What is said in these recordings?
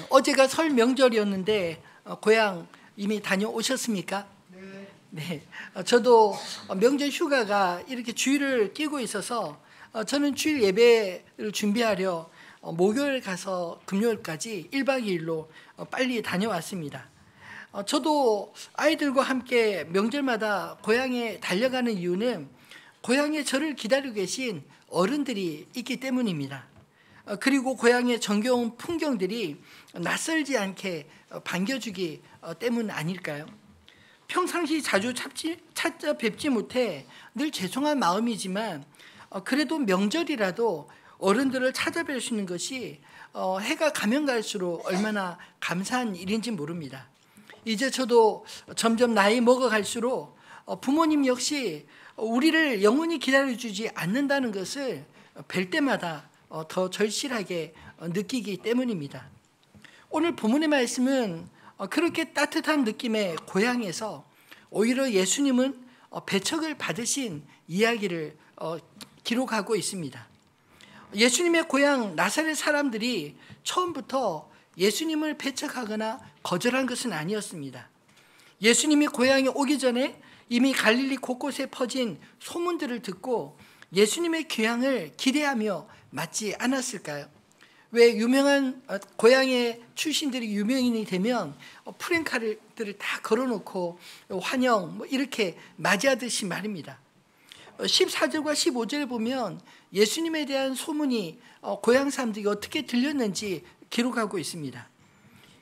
어제가 설 명절이었는데 고향 이미 다녀오셨습니까? 네. 네. 저도 명절 휴가가 이렇게 주일을 끼고 있어서 저는 주일 예배를 준비하려 목요일 가서 금요일까지 1박 2일로 빨리 다녀왔습니다. 저도 아이들과 함께 명절마다 고향에 달려가는 이유는 고향에 저를 기다리고 계신 어른들이 있기 때문입니다. 그리고 고향의 정겨운 풍경들이 낯설지 않게 반겨주기 때문 아닐까요? 평상시 자주 찾아뵙지 못해 늘 죄송한 마음이지만 그래도 명절이라도 어른들을 찾아뵐 수 있는 것이 해가 가면 갈수록 얼마나 감사한 일인지 모릅니다. 이제 저도 점점 나이 먹어갈수록 부모님 역시 우리를 영원히 기다려주지 않는다는 것을 뵐 때마다 더 절실하게 느끼기 때문입니다. 오늘 본문의 말씀은 그렇게 따뜻한 느낌의 고향에서 오히려 예수님은 배척을 받으신 이야기를 기록하고 있습니다. 예수님의 고향 나사렛 사람들이 처음부터 예수님을 배척하거나 거절한 것은 아니었습니다. 예수님이 고향에 오기 전에 이미 갈릴리 곳곳에 퍼진 소문들을 듣고 예수님의 귀향을 기대하며 맞지 않았을까요? 왜 유명한 고향의 출신들이 유명인이 되면 프랭카드를 다 걸어놓고 환영 이렇게 맞이하듯이 말입니다. 14절과 15절을 보면 예수님에 대한 소문이 고향 사람들이 어떻게 들렸는지 기록하고 있습니다.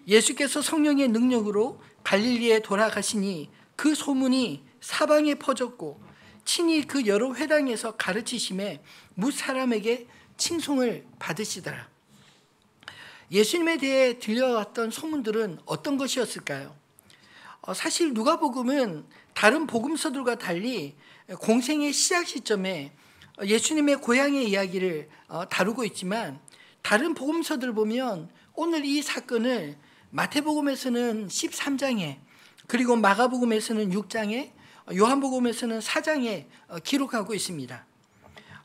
예수께서 성령의 능력으로 갈릴리에 돌아가시니 그 소문이 사방에 퍼졌고 친히 그 여러 회당에서 가르치심에 뭇 사람에게 칭송을 받으시더라. 예수님에 대해 들려왔던 소문들은 어떤 것이었을까요? 사실 누가복음은 다른 복음서들과 달리 공생의 시작 시점에 예수님의 고향의 이야기를 다루고 있지만 다른 복음서들 보면 오늘 이 사건을 마태복음에서는 13장에 그리고 마가복음에서는 6장에 요한복음에서는 4장에 기록하고 있습니다.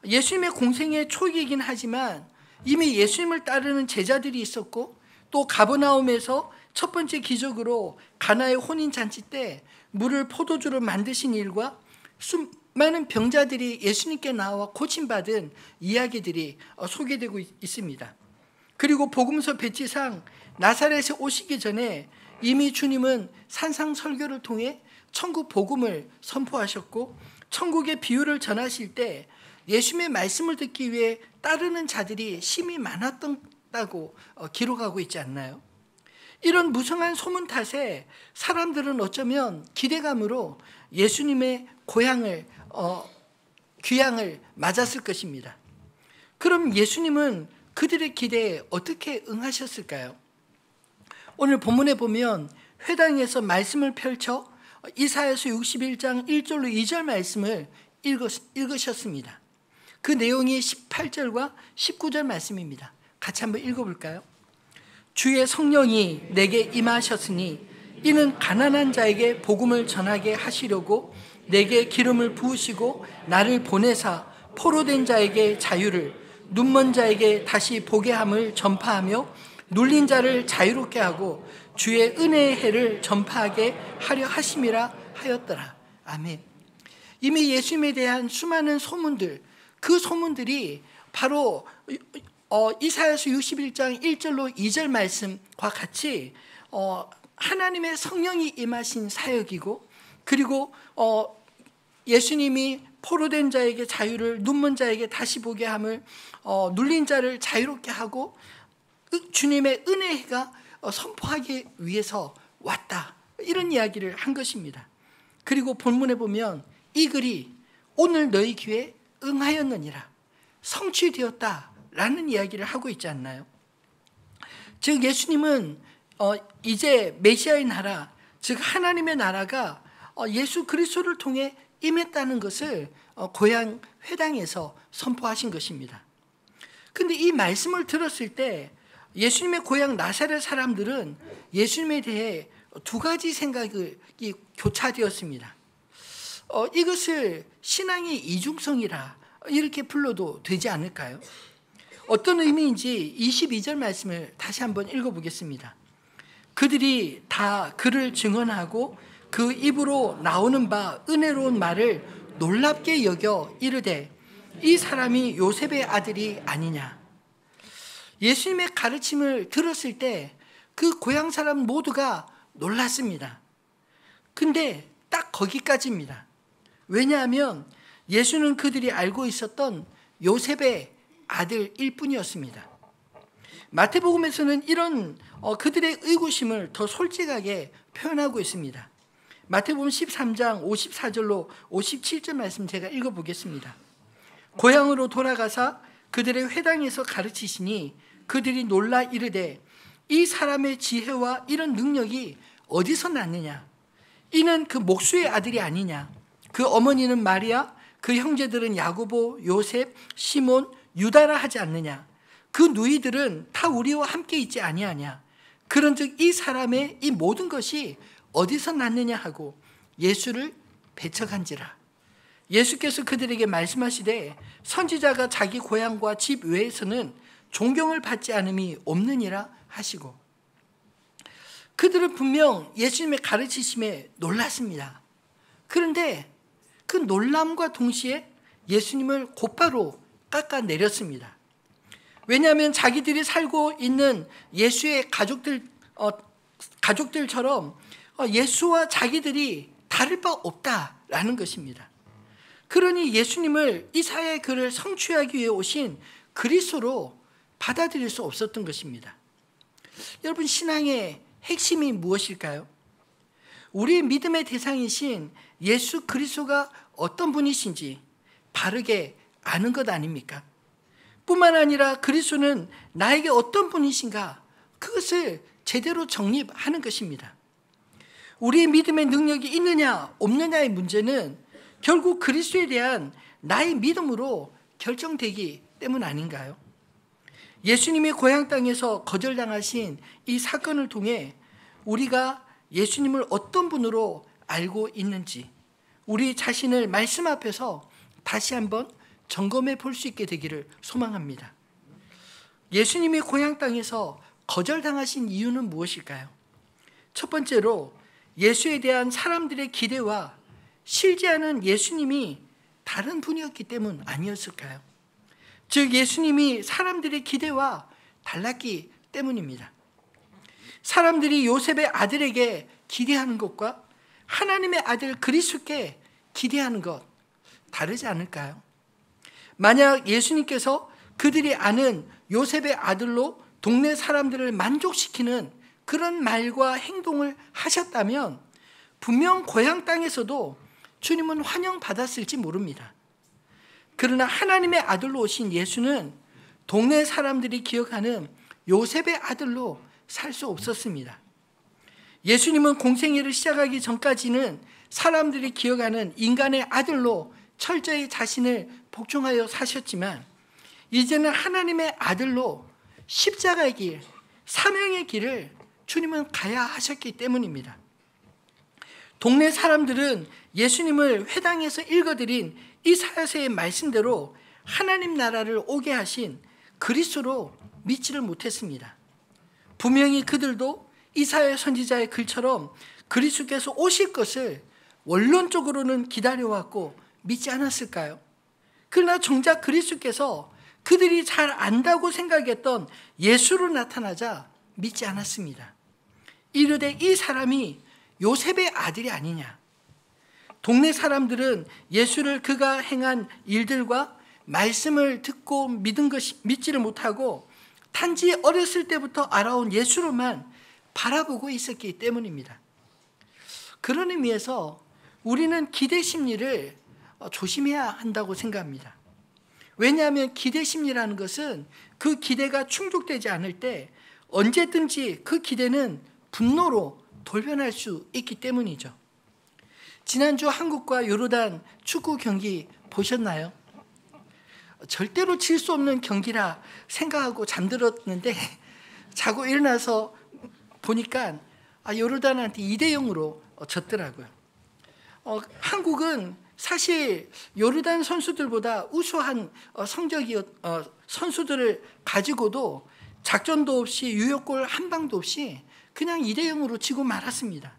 예수님의 공생의 초기이긴 하지만 이미 예수님을 따르는 제자들이 있었고 또 가버나움에서 첫 번째 기적으로 가나의 혼인잔치 때 물을 포도주로 만드신 일과 수많은 병자들이 예수님께 나와 고침받은 이야기들이 소개되고 있습니다. 그리고 복음서 배치상 나사렛에 오시기 전에 이미 주님은 산상설교를 통해 천국 복음을 선포하셨고 천국의 비유를 전하실 때 예수님의 말씀을 듣기 위해 따르는 자들이 심히 많았다고 기록하고 있지 않나요? 이런 무성한 소문 탓에 사람들은 어쩌면 기대감으로 예수님의 귀향을 맞았을 것입니다. 그럼 예수님은 그들의 기대에 어떻게 응하셨을까요? 오늘 본문에 보면 회당에서 말씀을 펼쳐 이사야서 61장 1절로 2절 말씀을 읽으셨습니다. 그 내용이 18절과 19절 말씀입니다. 같이 한번 읽어볼까요? 주의 성령이 내게 임하셨으니 이는 가난한 자에게 복음을 전하게 하시려고 내게 기름을 부으시고 나를 보내사 포로된 자에게 자유를 눈먼 자에게 다시 보게 함을 전파하며 눌린 자를 자유롭게 하고 주의 은혜의 해를 전파하게 하려 하심이라 하였더라. 아멘. 이미 예수님에 대한 수많은 소문들, 그 소문들이 바로 이사야서 61장 1절로 2절 말씀과 같이 하나님의 성령이 임하신 사역이고 그리고 예수님이 포로된 자에게 자유를 눈먼 자에게 다시 보게 함을 눌린 자를 자유롭게 하고 주님의 은혜가 선포하기 위해서 왔다. 이런 이야기를 한 것입니다. 그리고 본문에 보면 이 글이 오늘 너희 귀에 응하였느니라. 성취되었다라는 이야기를 하고 있지 않나요? 즉 예수님은 이제 메시아의 나라, 즉 하나님의 나라가 예수 그리스도를 통해 임했다는 것을 고향 회당에서 선포하신 것입니다. 그런데 이 말씀을 들었을 때 예수님의 고향 나사렛 사람들은 예수님에 대해 두 가지 생각이 교차되었습니다. 이것을 신앙의 이중성이라 이렇게 불러도 되지 않을까요? 어떤 의미인지 22절 말씀을 다시 한번 읽어보겠습니다. 그들이 다 그를 증언하고 그 입으로 나오는 바 은혜로운 말을 놀랍게 여겨 이르되 이 사람이 요셉의 아들이 아니냐. 예수님의 가르침을 들었을 때 그 고향 사람 모두가 놀랐습니다. 근데 딱 거기까지입니다. 왜냐하면 예수는 그들이 알고 있었던 요셉의 아들일 뿐이었습니다. 마태복음에서는 이런 그들의 의구심을 더 솔직하게 표현하고 있습니다. 마태복음 13장 54절로 57절 말씀 제가 읽어보겠습니다. 고향으로 돌아가사 그들의 회당에서 가르치시니 그들이 놀라 이르되 이 사람의 지혜와 이런 능력이 어디서 났느냐. 이는 그 목수의 아들이 아니냐. 그 어머니는 마리아, 그 형제들은 야고보, 요셉, 시몬, 유다라 하지 않느냐. 그 누이들은 다 우리와 함께 있지 아니하냐. 그런즉 이 사람의 이 모든 것이 어디서 났느냐 하고 예수를 배척한지라. 예수께서 그들에게 말씀하시되 선지자가 자기 고향과 집 외에서는 존경을 받지 않음이 없느니라 하시고, 그들은 분명 예수님의 가르치심에 놀랐습니다. 그런데 그 놀람과 동시에 예수님을 곧바로 깎아내렸습니다. 왜냐하면 자기들이 살고 있는 예수의 가족들처럼 예수와 자기들이 다를 바 없다라는 것입니다. 그러니 예수님을 이사야의 글을 성취하기 위해 오신 그리스도로 받아들일 수 없었던 것입니다. 여러분, 신앙의 핵심이 무엇일까요? 우리의 믿음의 대상이신 예수 그리스도가 어떤 분이신지 바르게 아는 것 아닙니까? 뿐만 아니라 그리스도는 나에게 어떤 분이신가, 그것을 제대로 정립하는 것입니다. 우리의 믿음의 능력이 있느냐 없느냐의 문제는 결국 그리스도에 대한 나의 믿음으로 결정되기 때문 아닌가요? 예수님이 고향 땅에서 거절당하신 이 사건을 통해 우리가 예수님을 어떤 분으로 알고 있는지 우리 자신을 말씀 앞에서 다시 한번 점검해 볼 수 있게 되기를 소망합니다. 예수님이 고향 땅에서 거절당하신 이유는 무엇일까요? 첫 번째로 예수에 대한 사람들의 기대와 실제하는 예수님이 다른 분이었기 때문 아니었을까요? 즉 예수님이 사람들의 기대와 달랐기 때문입니다. 사람들이 요셉의 아들에게 기대하는 것과 하나님의 아들 그리스도께 기대하는 것 다르지 않을까요? 만약 예수님께서 그들이 아는 요셉의 아들로 동네 사람들을 만족시키는 그런 말과 행동을 하셨다면 분명 고향 땅에서도 주님은 환영받았을지 모릅니다. 그러나 하나님의 아들로 오신 예수는 동네 사람들이 기억하는 요셉의 아들로 살 수 없었습니다. 예수님은 공생애를 시작하기 전까지는 사람들이 기억하는 인간의 아들로 철저히 자신을 복종하여 사셨지만 이제는 하나님의 아들로 십자가의 길, 사명의 길을 주님은 가야 하셨기 때문입니다. 동네 사람들은 예수님을 회당에서 읽어드린 이사야서의 말씀대로 하나님 나라를 오게 하신 그리스도로 믿지를 못했습니다. 분명히 그들도 이사야 선지자의 글처럼 그리스도께서 오실 것을 원론적으로는 기다려왔고 믿지 않았을까요? 그러나 정작 그리스도께서 그들이 잘 안다고 생각했던 예수로 나타나자 믿지 않았습니다. 이르되 이 사람이 요셉의 아들이 아니냐. 동네 사람들은 예수를 그가 행한 일들과 말씀을 듣고 믿지를 못하고 단지 어렸을 때부터 알아온 예수로만 바라보고 있었기 때문입니다. 그런 의미에서 우리는 기대 심리를 조심해야 한다고 생각합니다. 왜냐하면 기대 심리라는 것은 그 기대가 충족되지 않을 때 언제든지 그 기대는 분노로 돌변할 수 있기 때문이죠. 지난주 한국과 요르단 축구 경기 보셨나요? 절대로 질 수 없는 경기라 생각하고 잠들었는데 자고 일어나서 보니까 요르단한테 2대0으로 졌더라고요. 한국은 사실 요르단 선수들보다 우수한 성적이 선수들을 가지고도 작전도 없이 유효골 한 방도 없이 그냥 2대0으로 지고 말았습니다.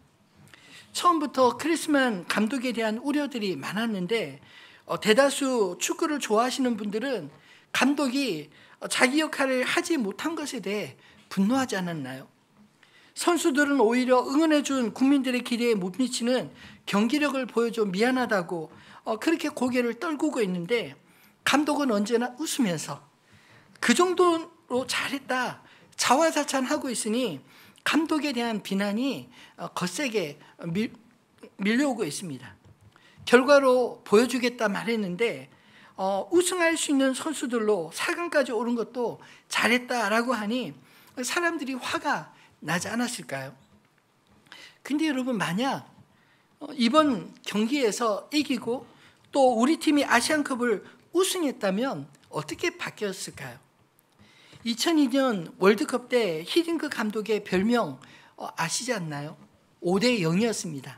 처음부터 크리스만 감독에 대한 우려들이 많았는데 대다수 축구를 좋아하시는 분들은 감독이 자기 역할을 하지 못한 것에 대해 분노하지 않았나요? 선수들은 오히려 응원해준 국민들의 기대에 못 미치는 경기력을 보여줘 미안하다고 그렇게 고개를 떨구고 있는데, 감독은 언제나 웃으면서 그 정도로 잘했다 자화자찬하고 있으니 감독에 대한 비난이 거세게 밀려오고 있습니다. 결과로 보여주겠다 말했는데 우승할 수 있는 선수들로 4강까지 오른 것도 잘했다라고 하니 사람들이 화가 나지 않았을까요? 근데 여러분, 만약 이번 경기에서 이기고 또 우리 팀이 아시안컵을 우승했다면 어떻게 바뀌었을까요? 2002년 월드컵 때 히딩크 감독의 별명 아시지 않나요? 5대0이었습니다.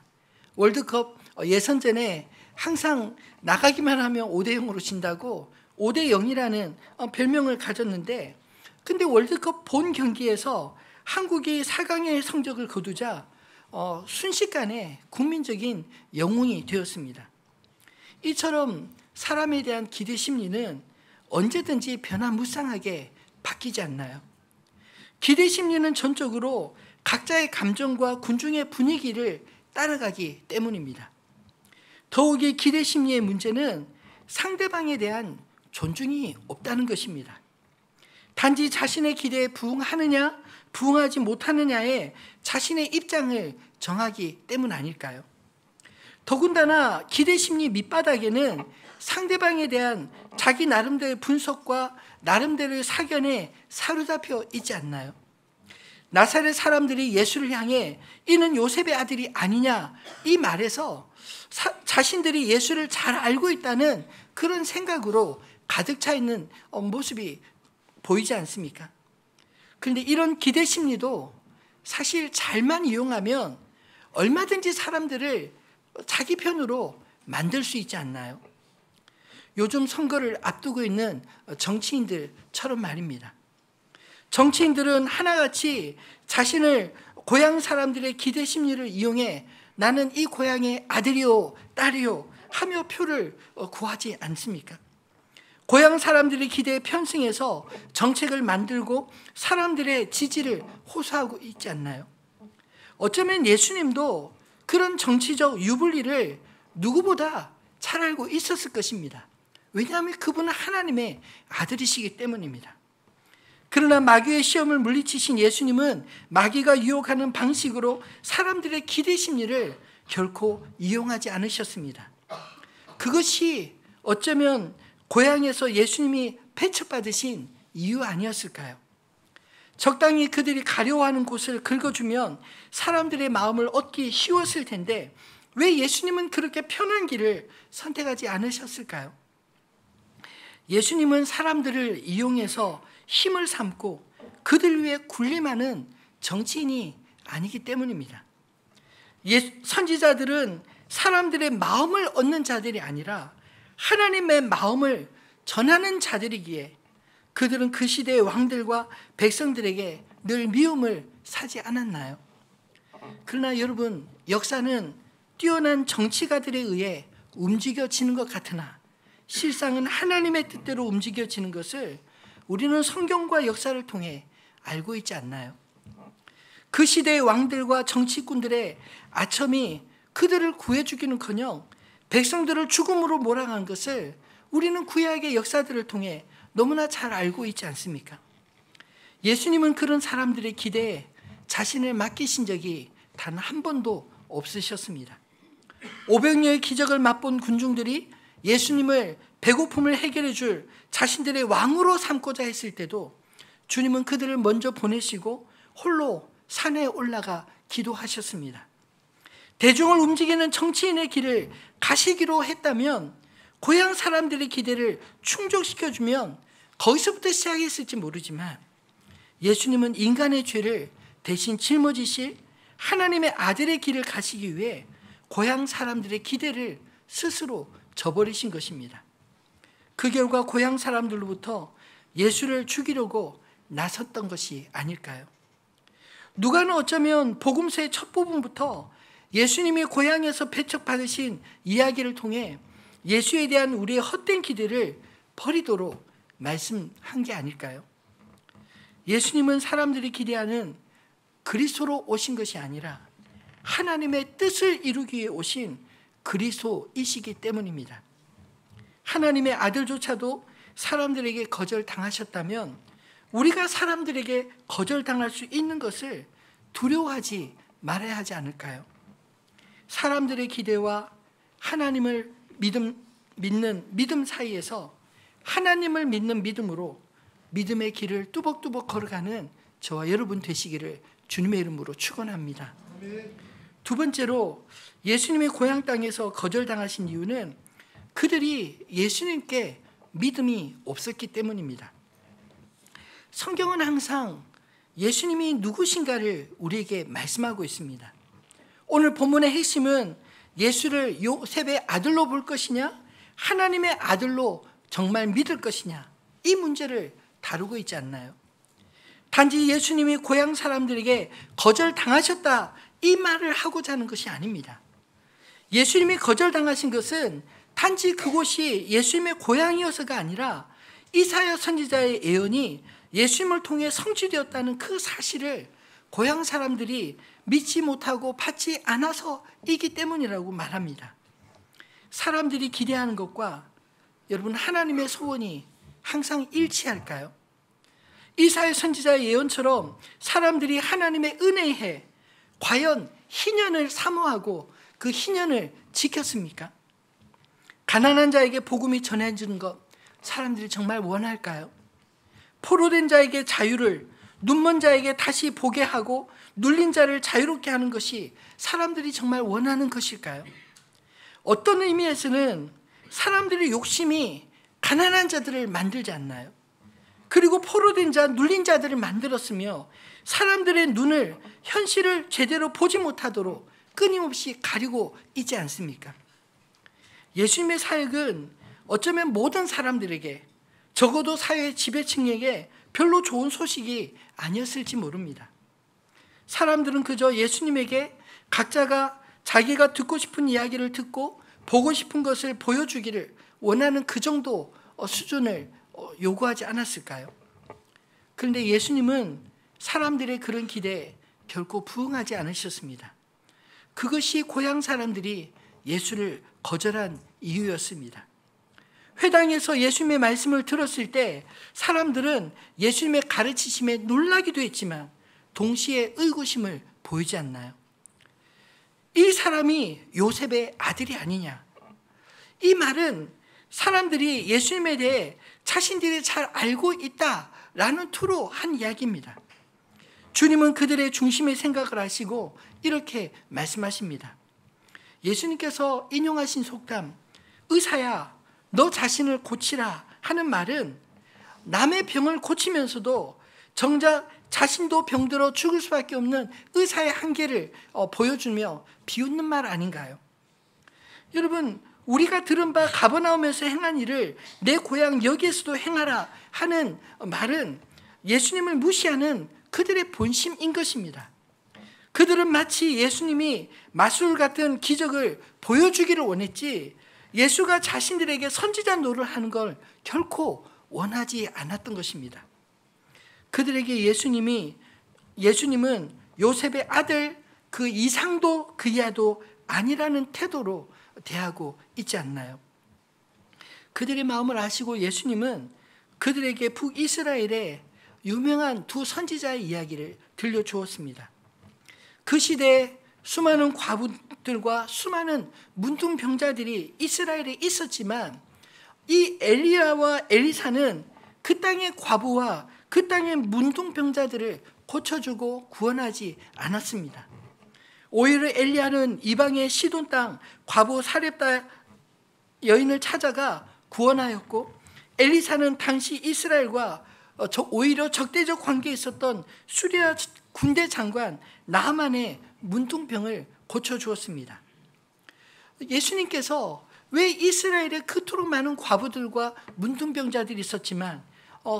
월드컵 예선전에 항상 나가기만 하면 5대0으로 진다고 5대0이라는 별명을 가졌는데, 근데 월드컵 본 경기에서 한국이 4강의 성적을 거두자 순식간에 국민적인 영웅이 되었습니다. 이처럼 사람에 대한 기대 심리는 언제든지 변화무쌍하게 바뀌지 않나요? 기대 심리는 전적으로 각자의 감정과 군중의 분위기를 따라가기 때문입니다. 더욱이 기대 심리의 문제는 상대방에 대한 존중이 없다는 것입니다. 단지 자신의 기대에 부응하느냐 부응하지 못하느냐에 자신의 입장을 정하기 때문 아닐까요? 더군다나 기대 심리 밑바닥에는 상대방에 대한 자기 나름대로의 분석과 나름대로의 사견에 사로잡혀 있지 않나요? 나사렛 사람들이 예수를 향해 이는 요셉의 아들이 아니냐 이 말에서 자신들이 예수를 잘 알고 있다는 그런 생각으로 가득 차 있는 모습이 보이지 않습니까? 그런데 이런 기대 심리도 사실 잘만 이용하면 얼마든지 사람들을 자기 편으로 만들 수 있지 않나요? 요즘 선거를 앞두고 있는 정치인들처럼 말입니다. 정치인들은 하나같이 자신을 고향 사람들의 기대 심리를 이용해 나는 이 고향의 아들이요 딸이요 하며 표를 구하지 않습니까? 고향 사람들의 기대에 편승해서 정책을 만들고 사람들의 지지를 호소하고 있지 않나요? 어쩌면 예수님도 그런 정치적 유불리를 누구보다 잘 알고 있었을 것입니다. 왜냐하면 그분은 하나님의 아들이시기 때문입니다. 그러나 마귀의 시험을 물리치신 예수님은 마귀가 유혹하는 방식으로 사람들의 기대 심리를 결코 이용하지 않으셨습니다. 그것이 어쩌면 고향에서 예수님이 배척받으신 이유 아니었을까요? 적당히 그들이 가려워하는 곳을 긁어주면 사람들의 마음을 얻기 쉬웠을 텐데 왜 예수님은 그렇게 편한 길을 선택하지 않으셨을까요? 예수님은 사람들을 이용해서 힘을 삼고 그들 위해 군림하는 정치인이 아니기 때문입니다. 선지자들은 사람들의 마음을 얻는 자들이 아니라 하나님의 마음을 전하는 자들이기에 그들은 그 시대의 왕들과 백성들에게 늘 미움을 사지 않았나요? 그러나 여러분, 역사는 뛰어난 정치가들에 의해 움직여지는 것 같으나 실상은 하나님의 뜻대로 움직여지는 것을 우리는 성경과 역사를 통해 알고 있지 않나요? 그 시대의 왕들과 정치꾼들의 아첨이 그들을 구해주기는커녕 백성들을 죽음으로 몰아간 것을 우리는 구약의 역사들을 통해 너무나 잘 알고 있지 않습니까? 예수님은 그런 사람들의 기대에 자신을 맡기신 적이 단 한 번도 없으셨습니다. 500여의 기적을 맛본 군중들이 예수님을 배고픔을 해결해 줄 자신들의 왕으로 삼고자 했을 때도 주님은 그들을 먼저 보내시고 홀로 산에 올라가 기도하셨습니다. 대중을 움직이는 정치인의 길을 가시기로 했다면 고향 사람들의 기대를 충족시켜주면 거기서부터 시작했을지 모르지만 예수님은 인간의 죄를 대신 짊어지실 하나님의 아들의 길을 가시기 위해 고향 사람들의 기대를 스스로 저버리신 것입니다. 그 결과 고향 사람들로부터 예수를 죽이려고 나섰던 것이 아닐까요? 누가는 어쩌면 복음서의 첫 부분부터 예수님이 고향에서 배척받으신 이야기를 통해 예수에 대한 우리의 헛된 기대를 버리도록 말씀한 게 아닐까요? 예수님은 사람들이 기대하는 그리스도로 오신 것이 아니라 하나님의 뜻을 이루기 위해 오신 그리스도이시기 때문입니다. 하나님의 아들조차도 사람들에게 거절당하셨다면 우리가 사람들에게 거절당할 수 있는 것을 두려워하지 말아야 하지 않을까요? 사람들의 기대와 하나님을 믿는 믿음 사이에서 하나님을 믿는 믿음으로 믿음의 길을 뚜벅뚜벅 걸어가는 저와 여러분 되시기를 주님의 이름으로 축원합니다. 두 번째로 예수님의 고향 땅에서 거절당하신 이유는 그들이 예수님께 믿음이 없었기 때문입니다. 성경은 항상 예수님이 누구신가를 우리에게 말씀하고 있습니다. 오늘 본문의 핵심은 예수를 요셉의 아들로 볼 것이냐, 하나님의 아들로 정말 믿을 것이냐, 이 문제를 다루고 있지 않나요? 단지 예수님이 고향 사람들에게 거절당하셨다, 이 말을 하고자 하는 것이 아닙니다. 예수님이 거절당하신 것은 단지 그곳이 예수님의 고향이어서가 아니라 이사야 선지자의 예언이 예수님을 통해 성취되었다는 그 사실을 고향 사람들이 믿지 못하고 받지 않아서이기 때문이라고 말합니다. 사람들이 기대하는 것과 여러분 하나님의 소원이 항상 일치할까요? 이사야 선지자의 예언처럼 사람들이 하나님의 은혜에 과연 희년을 사모하고 그 희년을 지켰습니까? 가난한 자에게 복음이 전해지는 것 사람들이 정말 원할까요? 포로된 자에게 자유를, 눈먼 자에게 다시 보게 하고 눌린 자를 자유롭게 하는 것이 사람들이 정말 원하는 것일까요? 어떤 의미에서는 사람들의 욕심이 가난한 자들을 만들지 않나요? 그리고 포로된 자, 눌린 자들을 만들었으며 사람들의 눈을, 현실을 제대로 보지 못하도록 끊임없이 가리고 있지 않습니까? 예수님의 사역은 어쩌면 모든 사람들에게, 적어도 사회 지배층에게 별로 좋은 소식이 아니었을지 모릅니다. 사람들은 그저 예수님에게 각자가 자기가 듣고 싶은 이야기를 듣고 보고 싶은 것을 보여주기를 원하는 그 정도 수준을 요구하지 않았을까요? 그런데 예수님은 사람들의 그런 기대에 결코 부응하지 않으셨습니다. 그것이 고향 사람들이 예수를 거절한 이유였습니다. 회당에서 예수님의 말씀을 들었을 때 사람들은 예수님의 가르치심에 놀라기도 했지만 동시에 의구심을 보이지 않나요? 이 사람이 요셉의 아들이 아니냐? 이 말은 사람들이 예수님에 대해 자신들이 잘 알고 있다라는 투로 한 이야기입니다. 주님은 그들의 중심의 생각을 하시고 이렇게 말씀하십니다. 예수님께서 인용하신 속담, 의사야 너 자신을 고치라 하는 말은 남의 병을 고치면서도 정작 자신도 병들어 죽을 수밖에 없는 의사의 한계를 보여주며 비웃는 말 아닌가요? 여러분, 우리가 들은 바 가버나움에서 행한 일을 내 고향 여기에서도 행하라 하는 말은 예수님을 무시하는 그들의 본심인 것입니다. 그들은 마치 예수님이 마술 같은 기적을 보여주기를 원했지 예수가 자신들에게 선지자 노릇을 하는 걸 결코 원하지 않았던 것입니다. 그들에게 예수님은 요셉의 아들 그 이상도 그 이하도 아니라는 태도로 대하고 있지 않나요? 그들의 마음을 아시고 예수님은 그들에게 북이스라엘의 유명한 두 선지자의 이야기를 들려주었습니다. 그 시대에 수많은 과부들과 수많은 문둥병자들이 이스라엘에 있었지만 이 엘리야와 엘리사는 그 땅의 과부와 그 땅의 문둥병자들을 고쳐주고 구원하지 않았습니다. 오히려 엘리야는 이방의 시돈 땅 과부 사렙다 여인을 찾아가 구원하였고 엘리사는 당시 이스라엘과 오히려 적대적 관계에 있었던 수리아 군대 장관 나하만의 문둥병을 고쳐주었습니다. 예수님께서 왜 이스라엘에 그토록 많은 과부들과 문둥병자들이 있었지만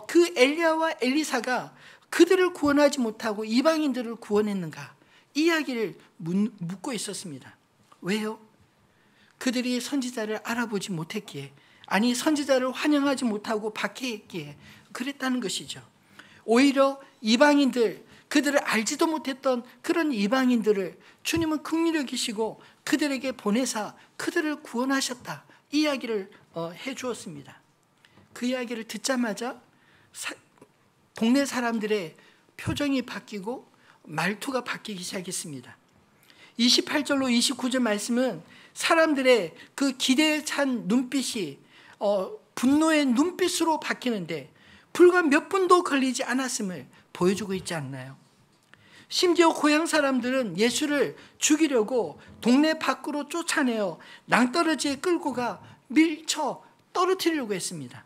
그 엘리야와 엘리사가 그들을 구원하지 못하고 이방인들을 구원했는가? 이 이야기를 묻고 있었습니다. 왜요? 그들이 선지자를 알아보지 못했기에, 아니 선지자를 환영하지 못하고 박해했기에 그랬다는 것이죠. 오히려 이방인들, 그들을 알지도 못했던 그런 이방인들을 주님은 긍휼히 여기시고 그들에게 보내사 그들을 구원하셨다, 이 이야기를 해주었습니다. 그 이야기를 듣자마자 동네 사람들의 표정이 바뀌고 말투가 바뀌기 시작했습니다. 28절로 29절 말씀은 사람들의 그 기대에 찬 눈빛이 분노의 눈빛으로 바뀌는데 불과 몇 분도 걸리지 않았음을 보여주고 있지 않나요? 심지어 고향 사람들은 예수를 죽이려고 동네 밖으로 쫓아내어 낭떠러지에 끌고 가 밀쳐 떨어뜨리려고 했습니다.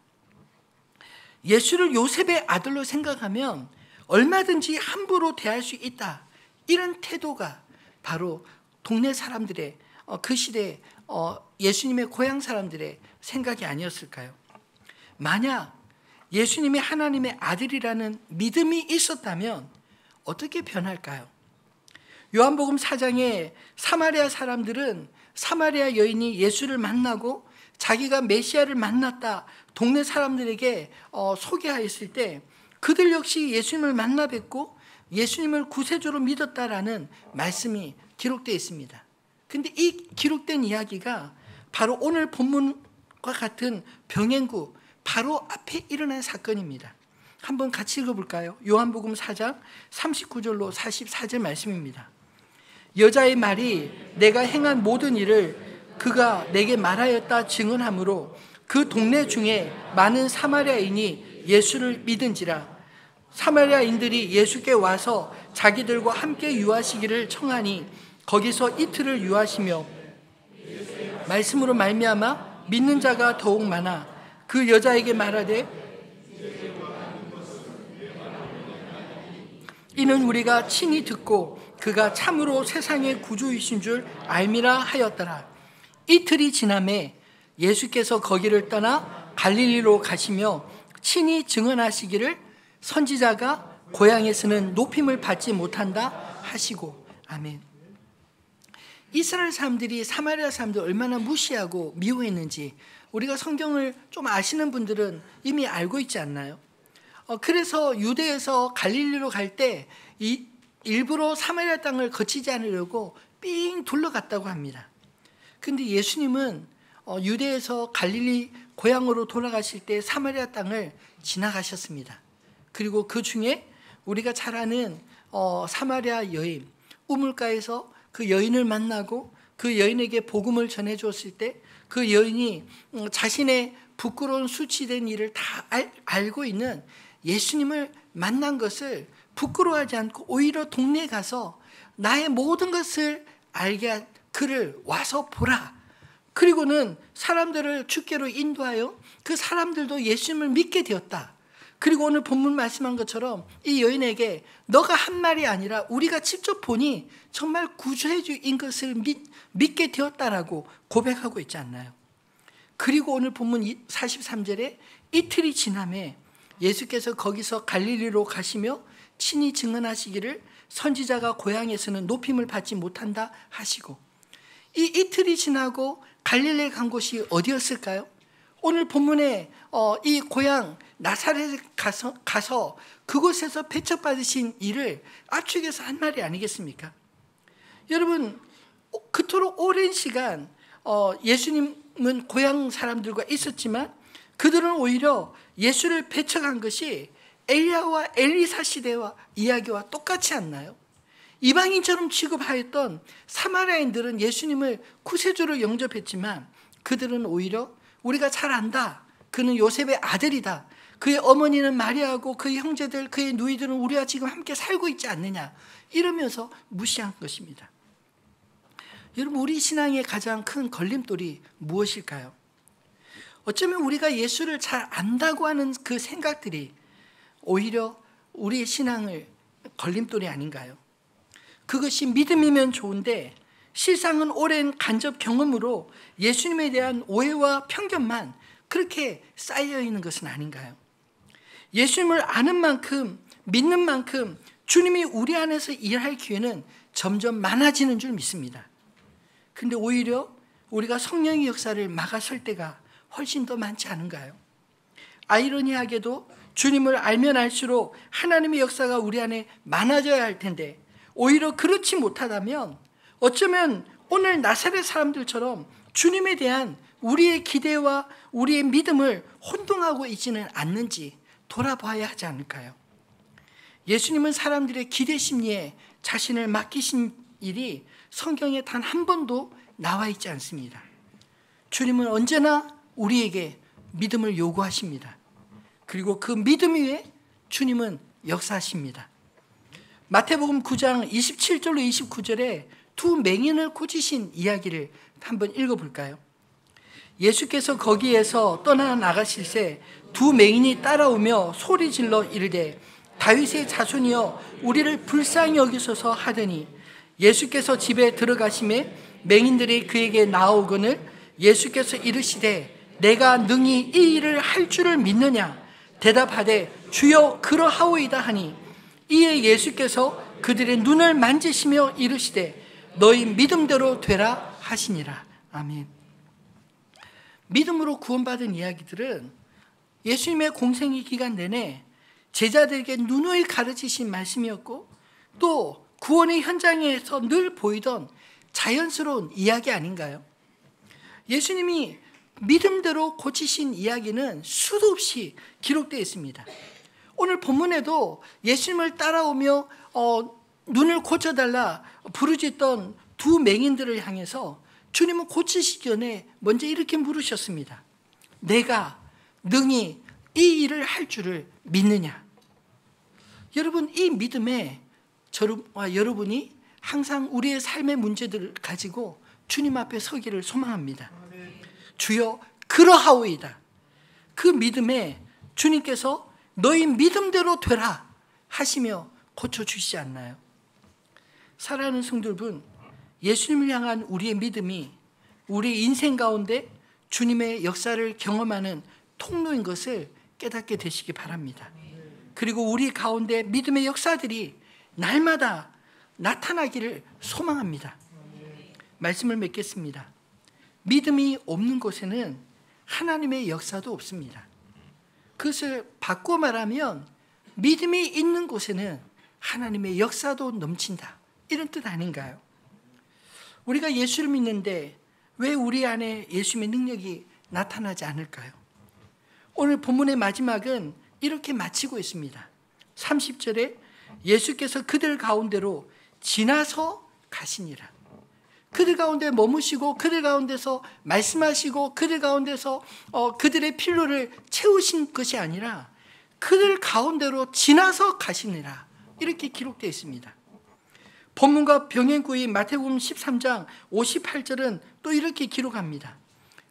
예수를 요셉의 아들로 생각하면 얼마든지 함부로 대할 수 있다, 이런 태도가 바로 동네 사람들의 그 시대 예수님의 고향 사람들의 생각이 아니었을까요? 만약 예수님이 하나님의 아들이라는 믿음이 있었다면 어떻게 변할까요? 요한복음 4장에 사마리아 사람들은 사마리아 여인이 예수를 만나고 자기가 메시아를 만났다 동네 사람들에게 소개하였을 때 그들 역시 예수님을 만나 뵙고 예수님을 구세주로 믿었다라는 말씀이 기록되어 있습니다. 근데 이 기록된 이야기가 바로 오늘 본문과 같은 병행구 바로 앞에 일어난 사건입니다. 한번 같이 읽어볼까요? 요한복음 4장 39절로 44절 말씀입니다. 여자의 말이 내가 행한 모든 일을 그가 내게 말하였다 증언하므로 그 동네 중에 많은 사마리아인이 예수를 믿은지라. 사마리아인들이 예수께 와서 자기들과 함께 유하시기를 청하니 거기서 이틀을 유하시며 말씀으로 말미암아 믿는 자가 더욱 많아 그 여자에게 말하되 이는 우리가 친히 듣고 그가 참으로 세상의 구주이신 줄 알미라 하였더라. 이틀이 지나매 예수께서 거기를 떠나 갈릴리로 가시며 친히 증언하시기를 선지자가 고향에서는 높임을 받지 못한다 하시고. 아멘. 이스라엘 사람들이 사마리아 사람들 얼마나 무시하고 미워했는지 우리가 성경을 좀 아시는 분들은 이미 알고 있지 않나요? 그래서 유대에서 갈릴리로 갈 때 일부러 사마리아 땅을 거치지 않으려고 삥 둘러갔다고 합니다. 근데 예수님은 유대에서 갈릴리 고향으로 돌아가실 때 사마리아 땅을 지나가셨습니다. 그리고 그 중에 우리가 잘 아는 사마리아 여인, 우물가에서 그 여인을 만나고 그 여인에게 복음을 전해 주었을 때 그 여인이 자신의 부끄러운 수치된 일을 다 알고 있는 예수님을 만난 것을 부끄러워하지 않고 오히려 동네에 가서 나의 모든 것을 알게 한 그를 와서 보라. 그리고는 사람들을 주께로 인도하여 그 사람들도 예수님을 믿게 되었다. 그리고 오늘 본문 말씀한 것처럼 이 여인에게 너가 한 말이 아니라 우리가 직접 보니 정말 구주인 것을 믿게 되었다라고 고백하고 있지 않나요? 그리고 오늘 본문 43절에 이틀이 지나매 예수께서 거기서 갈릴리로 가시며 친히 증언하시기를 선지자가 고향에서는 높임을 받지 못한다 하시고. 이 이틀이 지나고 갈릴리에 간 곳이 어디였을까요? 오늘 본문에 이 고향 나사렛에 가서 그곳에서 배척받으신 일을 압축해서 한 말이 아니겠습니까? 여러분, 그토록 오랜 시간 예수님은 고향 사람들과 있었지만 그들은 오히려 예수를 배척한 것이 엘리야와 엘리사 시대와 이야기와 똑같지 않나요? 이방인처럼 취급하였던 사마리아인들은 예수님을 구세주로 영접했지만 그들은 오히려 우리가 잘 안다, 그는 요셉의 아들이다, 그의 어머니는 마리아하고 그의 형제들, 그의 누이들은 우리와 지금 함께 살고 있지 않느냐, 이러면서 무시한 것입니다. 여러분, 우리 신앙의 가장 큰 걸림돌이 무엇일까요? 어쩌면 우리가 예수를 잘 안다고 하는 그 생각들이 오히려 우리의 신앙을 걸림돌이 아닌가요? 그것이 믿음이면 좋은데 실상은 오랜 간접 경험으로 예수님에 대한 오해와 편견만 그렇게 쌓여 있는 것은 아닌가요? 예수님을 아는 만큼, 믿는 만큼 주님이 우리 안에서 일할 기회는 점점 많아지는 줄 믿습니다. 근데 오히려 우리가 성령의 역사를 막아설 때가 훨씬 더 많지 않은가요? 아이러니하게도 주님을 알면 알수록 하나님의 역사가 우리 안에 많아져야 할 텐데 오히려 그렇지 못하다면 어쩌면 오늘 나사렛 사람들처럼 주님에 대한 우리의 기대와 우리의 믿음을 혼동하고 있지는 않는지 돌아봐야 하지 않을까요? 예수님은 사람들의 기대 심리에 자신을 맡기신 일이 성경에 단 한 번도 나와 있지 않습니다. 주님은 언제나 우리에게 믿음을 요구하십니다. 그리고 그 믿음 위에 주님은 역사하십니다. 마태복음 9장 27절로 29절에 두 맹인을 고치신 이야기를 한번 읽어볼까요? 예수께서 거기에서 떠나 나가실새 두 맹인이 따라오며 소리질러 이르되 다윗의 자손이여 우리를 불쌍히 여기소서 하더니 예수께서 집에 들어가심에 맹인들이 그에게 나오거늘 예수께서 이르시되 내가 능히 이 일을 할 줄을 믿느냐 대답하되 주여 그러하오이다 하니 이에 예수께서 그들의 눈을 만지시며 이르시되 너희 믿음대로 되라 하시니라. 아멘. 믿음으로 구원받은 이야기들은 예수님의 공생의 기간 내내 제자들에게 누누이 가르치신 말씀이었고 또 구원의 현장에서 늘 보이던 자연스러운 이야기 아닌가요? 예수님이 믿음대로 고치신 이야기는 수도 없이 기록되어 있습니다. 오늘 본문에도 예수님을 따라오며 눈을 고쳐달라 부르짖던 두 맹인들을 향해서 주님은 고치시기 전에 먼저 이렇게 물으셨습니다. 내가 능히 이 일을 할 줄을 믿느냐? 여러분, 이 믿음에 저와 여러분이 항상 우리의 삶의 문제들을 가지고 주님 앞에 서기를 소망합니다. 주여 그러하오이다. 그 믿음에 주님께서 너희 믿음대로 되라 하시며 고쳐주시지 않나요? 사랑하는 성도 여러분, 예수님을 향한 우리의 믿음이 우리 인생 가운데 주님의 역사를 경험하는 통로인 것을 깨닫게 되시기 바랍니다. 그리고 우리 가운데 믿음의 역사들이 날마다 나타나기를 소망합니다. 말씀을 맺겠습니다. 믿음이 없는 곳에는 하나님의 역사도 없습니다. 그것을 바꿔 말하면 믿음이 있는 곳에는 하나님의 역사도 넘친다. 이런 뜻 아닌가요? 우리가 예수를 믿는데 왜 우리 안에 예수님의 능력이 나타나지 않을까요? 오늘 본문의 마지막은 이렇게 마치고 있습니다. 30절에 예수께서 그들 가운데로 지나서 가시니라. 그들 가운데 머무시고 그들 가운데서 말씀하시고 그들 가운데서 그들의 필요를 채우신 것이 아니라 그들 가운데로 지나서 가시니라. 이렇게 기록되어 있습니다. 본문과 병행구의 마태복음 13장 58절은 또 이렇게 기록합니다.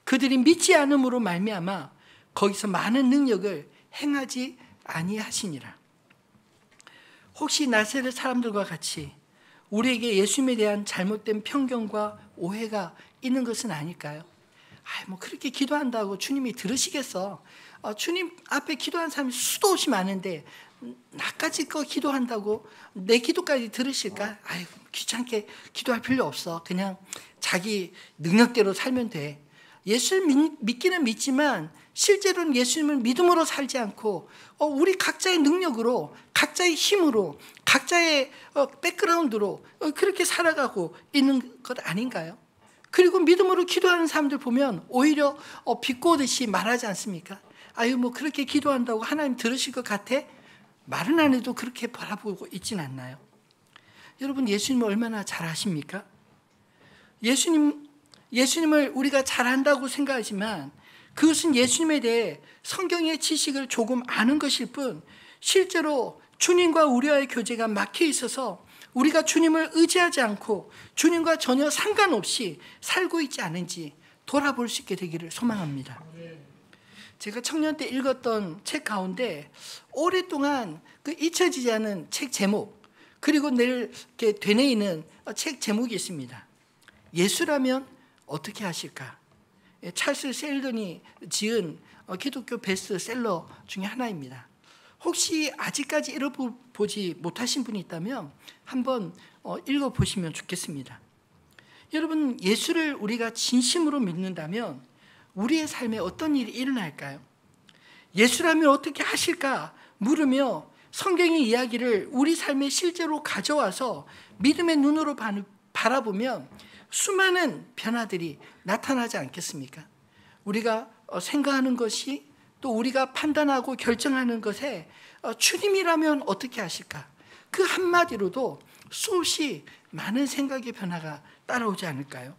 그들이 믿지 않음으로 말미암아 거기서 많은 능력을 행하지 아니하시니라. 혹시 나사렛 사람들과 같이 우리에게 예수님에 대한 잘못된 편견과 오해가 있는 것은 아닐까요? 뭐 그렇게 기도한다고 주님이 들으시겠어? 주님 앞에 기도하는 사람이 수도 없이 많은데 나까지 거 기도한다고 내 기도까지 들으실까? 귀찮게 기도할 필요 없어. 그냥 자기 능력대로 살면 돼. 예수를 믿기는 믿지만 실제로는 예수님을 믿음으로 살지 않고 우리 각자의 능력으로 각자의 힘으로 각자의 백그라운드로 그렇게 살아가고 있는 것 아닌가요? 그리고 믿음으로 기도하는 사람들 보면 오히려 비꼬듯이 말하지 않습니까? 뭐 그렇게 기도한다고 하나님 들으실 것 같아? 말은 안 해도 그렇게 바라보고 있진 않나요? 여러분, 예수님을 얼마나 잘 아십니까? 예수님을 우리가 잘 안다고 생각하지만 그것은 예수님에 대해 성경의 지식을 조금 아는 것일 뿐 실제로 주님과 우리와의 교제가 막혀 있어서 우리가 주님을 의지하지 않고 주님과 전혀 상관없이 살고 있지 않은지 돌아볼 수 있게 되기를 소망합니다. 제가 청년 때 읽었던 책 가운데 오랫동안 잊혀지지 않은 책 제목 그리고 늘 이렇게 되뇌이는 책 제목이 있습니다. 예수라면 어떻게 하실까? 찰스 셀던이 지은 기독교 베스트셀러 중에 하나입니다. 혹시 아직까지 읽어보지 못하신 분이 있다면 한번 읽어보시면 좋겠습니다. 여러분, 예수를 우리가 진심으로 믿는다면 우리의 삶에 어떤 일이 일어날까요? 예수라면 어떻게 하실까 물으며 성경의 이야기를 우리 삶에 실제로 가져와서 믿음의 눈으로 바라보면 수많은 변화들이 나타나지 않겠습니까? 우리가 생각하는 것이 또 우리가 판단하고 결정하는 것에 주님이라면 어떻게 하실까? 그 한마디로도 수없이 많은 생각의 변화가 따라오지 않을까요?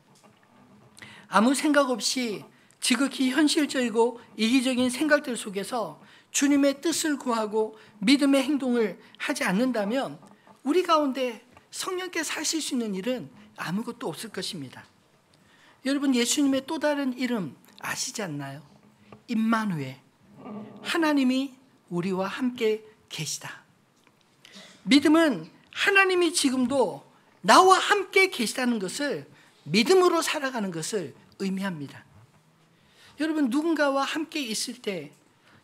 아무 생각 없이 지극히 현실적이고 이기적인 생각들 속에서 주님의 뜻을 구하고 믿음의 행동을 하지 않는다면 우리 가운데 성령께 사실 수 있는 일은 아무것도 없을 것입니다. 여러분, 예수님의 또 다른 이름 아시지 않나요? 임마누엘, 하나님이 우리와 함께 계시다. 믿음은 하나님이 지금도 나와 함께 계시다는 것을 믿음으로 살아가는 것을 의미합니다. 여러분, 누군가와 함께 있을 때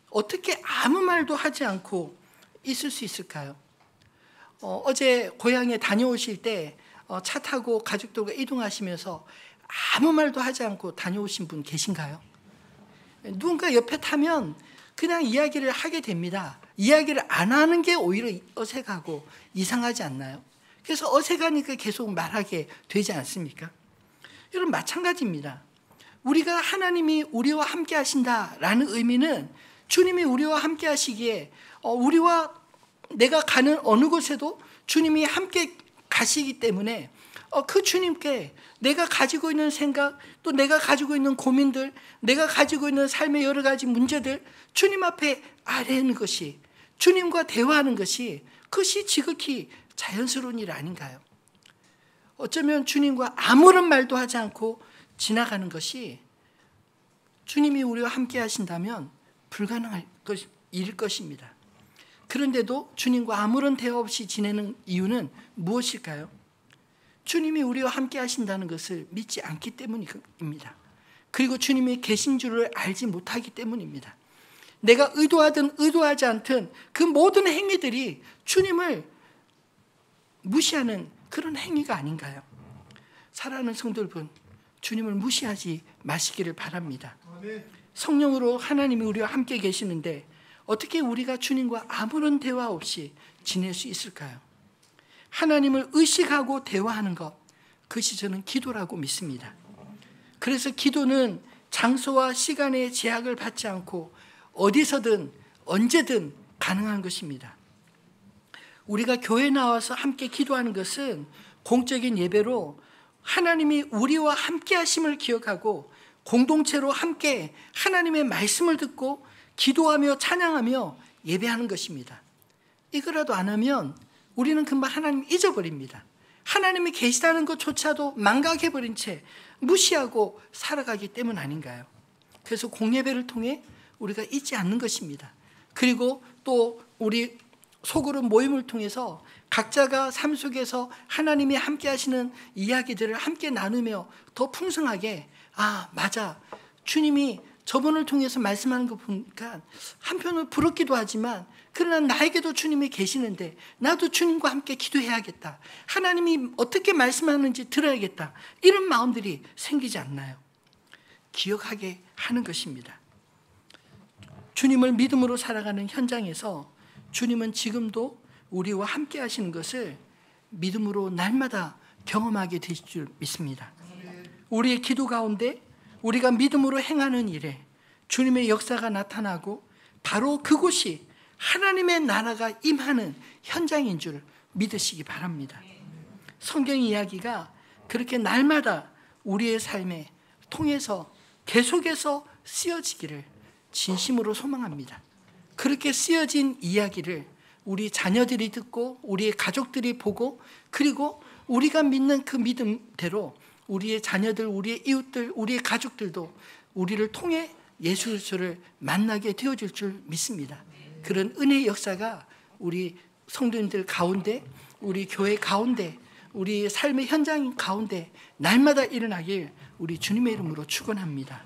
어떻게 아무 말도 하지 않고 있을 수 있을까요? 어제 고향에 다녀오실 때 차 타고 가족들과 이동하시면서 아무 말도 하지 않고 다녀오신 분 계신가요? 누군가 옆에 타면 그냥 이야기를 하게 됩니다. 이야기를 안 하는 게 오히려 어색하고 이상하지 않나요? 그래서 어색하니까 계속 말하게 되지 않습니까? 여러분, 마찬가지입니다. 우리가 하나님이 우리와 함께 하신다라는 의미는 주님이 우리와 함께 하시기에 우리와 내가 가는 어느 곳에도 주님이 함께 가시기 때문에 그 주님께 내가 가지고 있는 생각, 또 내가 가지고 있는 고민들, 내가 가지고 있는 삶의 여러 가지 문제들 주님 앞에 아뢰는 것이, 주님과 대화하는 것이, 그것이 지극히 자연스러운 일 아닌가요? 어쩌면 주님과 아무런 말도 하지 않고 지나가는 것이 주님이 우리와 함께 하신다면 불가능할 일일 것입니다. 그런데도 주님과 아무런 대화 없이 지내는 이유는 무엇일까요? 주님이 우리와 함께 하신다는 것을 믿지 않기 때문입니다. 그리고 주님이 계신 줄을 알지 못하기 때문입니다. 내가 의도하든 의도하지 않든 그 모든 행위들이 주님을 무시하는 그런 행위가 아닌가요? 사랑하는 성도 여러분, 주님을 무시하지 마시기를 바랍니다. 성령으로 하나님이 우리와 함께 계시는데 어떻게 우리가 주님과 아무런 대화 없이 지낼 수 있을까요? 하나님을 의식하고 대화하는 것, 그것이 저는 기도라고 믿습니다. 그래서 기도는 장소와 시간의 제약을 받지 않고 어디서든 언제든 가능한 것입니다. 우리가 교회에 나와서 함께 기도하는 것은 공적인 예배로 하나님이 우리와 함께 하심을 기억하고 공동체로 함께 하나님의 말씀을 듣고 기도하며 찬양하며 예배하는 것입니다. 이거라도 안 하면 우리는 금방 하나님 잊어버립니다. 하나님이 계시다는 것조차도 망각해버린 채 무시하고 살아가기 때문 아닌가요? 그래서 공예배를 통해 우리가 잊지 않는 것입니다. 그리고 또 우리 소그룹 모임을 통해서 각자가 삶 속에서 하나님이 함께 하시는 이야기들을 함께 나누며 더 풍성하게, 아, 맞아, 주님이 저분을 통해서 말씀하는 거 보니까 한편으로 부럽기도 하지만 그러나 나에게도 주님이 계시는데 나도 주님과 함께 기도해야겠다, 하나님이 어떻게 말씀하는지 들어야겠다, 이런 마음들이 생기지 않나요? 기억하게 하는 것입니다. 주님을 믿음으로 살아가는 현장에서 주님은 지금도 우리와 함께 하시는 것을 믿음으로 날마다 경험하게 되실 줄 믿습니다. 우리의 기도 가운데 우리가 믿음으로 행하는 일에 주님의 역사가 나타나고 바로 그곳이 하나님의 나라가 임하는 현장인 줄 믿으시기 바랍니다. 성경 이야기가 그렇게 날마다 우리의 삶에 통해서 계속해서 쓰여지기를 진심으로 소망합니다. 그렇게 쓰여진 이야기를 우리 자녀들이 듣고 우리의 가족들이 보고 그리고 우리가 믿는 그 믿음대로 우리의 자녀들, 우리의 이웃들, 우리의 가족들도 우리를 통해 예수 그리스도를 만나게 되어질 줄 믿습니다. 그런 은혜의 역사가 우리 성도님들 가운데, 우리 교회 가운데, 우리 삶의 현장 가운데 날마다 일어나길 우리 주님의 이름으로 축원합니다.